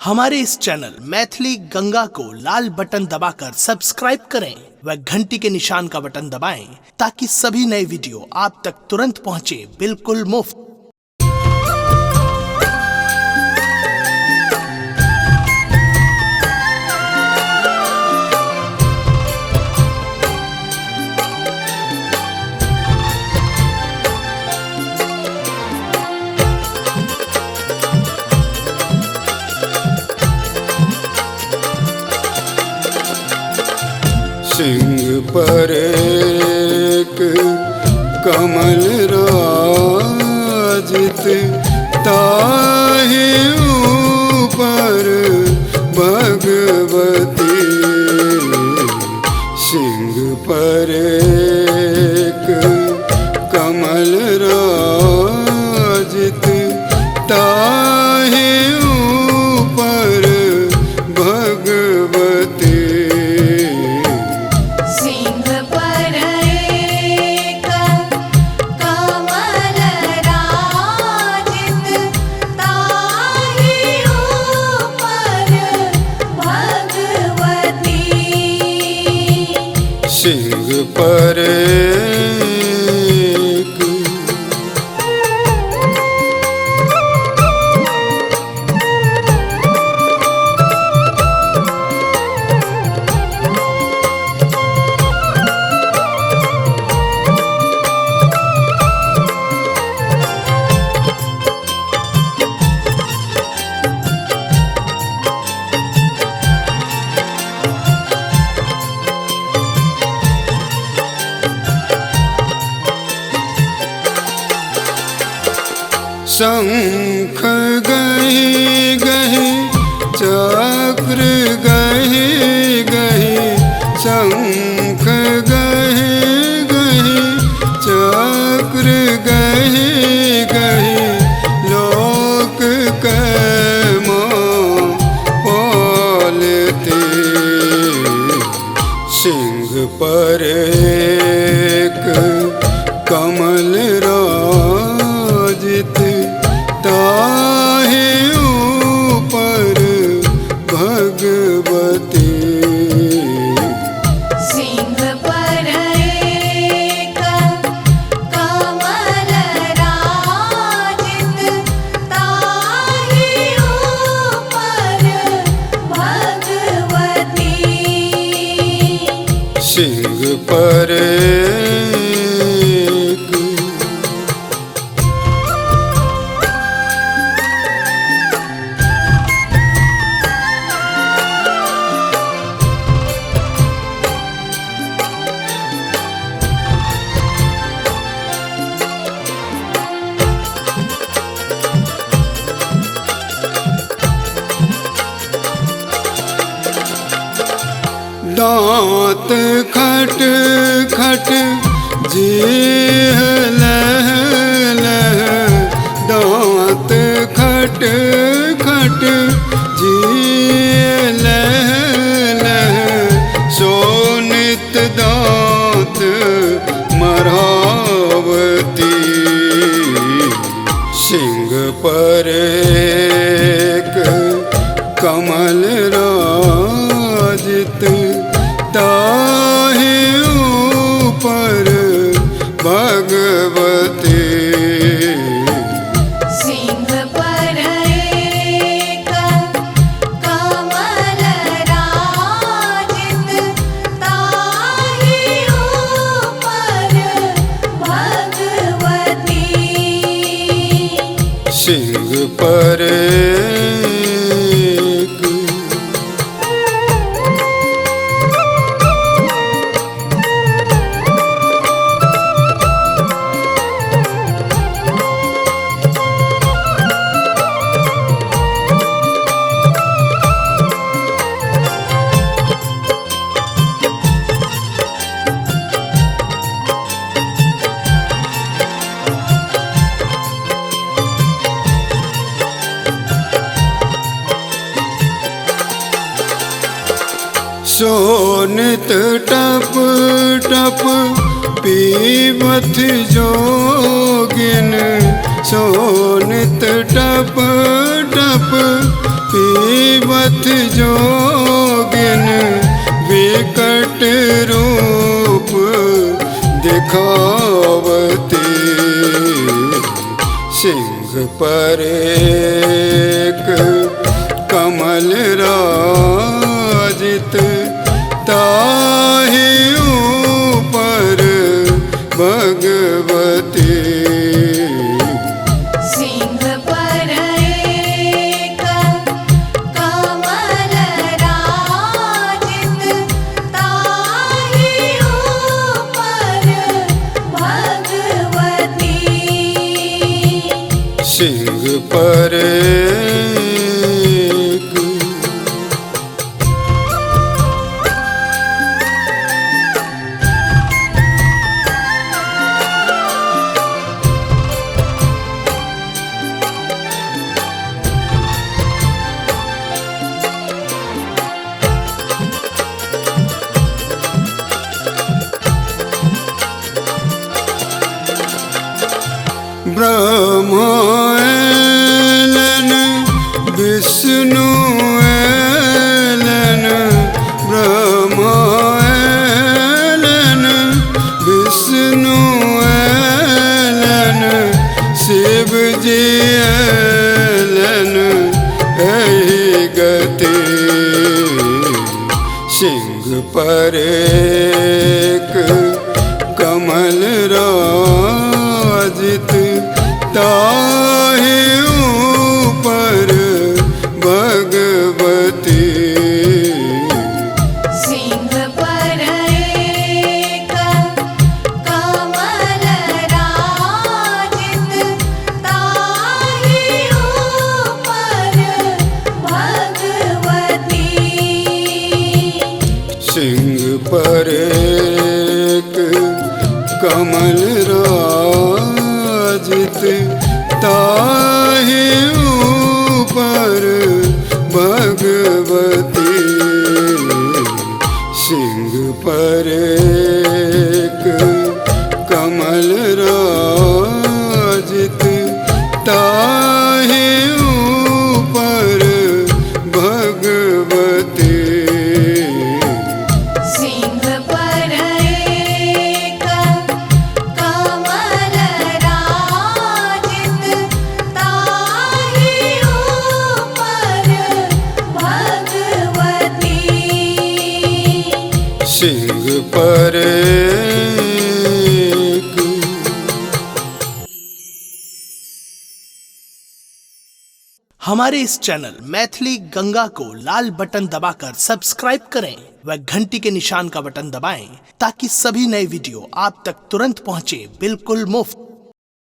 हमारे इस चैनल मैथिली गंगा को लाल बटन दबाकर सब्सक्राइब करें व घंटी के निशान का बटन दबाएं ताकि सभी नए वीडियो आप तक तुरंत पहुंचे बिल्कुल मुफ्त। सिंह पर एक कमल राजित ताहि ऊपर भगवती। सिंह पर एक कमल राजित ताहि ऊपर भगवती। सिंह पर एक शंख गहि गहि चक्र गहि गहि। शंख गहि गहि चक्र गहि गहि। लोक कैमा पालते। सिंह पर एक कमल राजित ताहि ऊपर भगवती। सिंह पर एक कमल राजित ताहि ऊपर भगवती। सिंह पर दांत खट खट जीह लह लह। दांत खट खट जीह लह लह। सोनित दांत मरावती। सिंह पर एक कमल राजित ताहि ऊपर भगवती। सिंह पर एक कमल राजित ताहि ऊपर भगवती। सिंह पर सोनित टप टप पीबत जोगिन। सोनित टप टप पीब पीबथ जोगिन विकट रूप दिखावती सिंह पर एक कमल राजित ताहि ऊपर भगवती सिंह पर एक कमल राजित ताहि ऊपर भगवती सिंह पर एक ब्रह्मा ऐलन विष्णु ऐलन ब्रह्मा ऐलन विष्णु ऐलन शिव जी ऐलन ऐ गति सिंह पर एक कमल राजित ताहि ऊपर भगवती सिंह पर एक कमल राजित ताहि ऊपर भगवती सिंह पर एक कमल राजित ताहि ऊपर भगवती सिंह पर एक कमल राजित ताहि ऊपर भगवती सिंह पर एक कमल राजित ताहि ऊपर भगवती सिंह पर एक हमारे इस चैनल मैथिली गंगा को लाल बटन दबाकर सब्सक्राइब करें व घंटी के निशान का बटन दबाएं ताकि सभी नए वीडियो आप तक तुरंत पहुंचे बिल्कुल मुफ्त।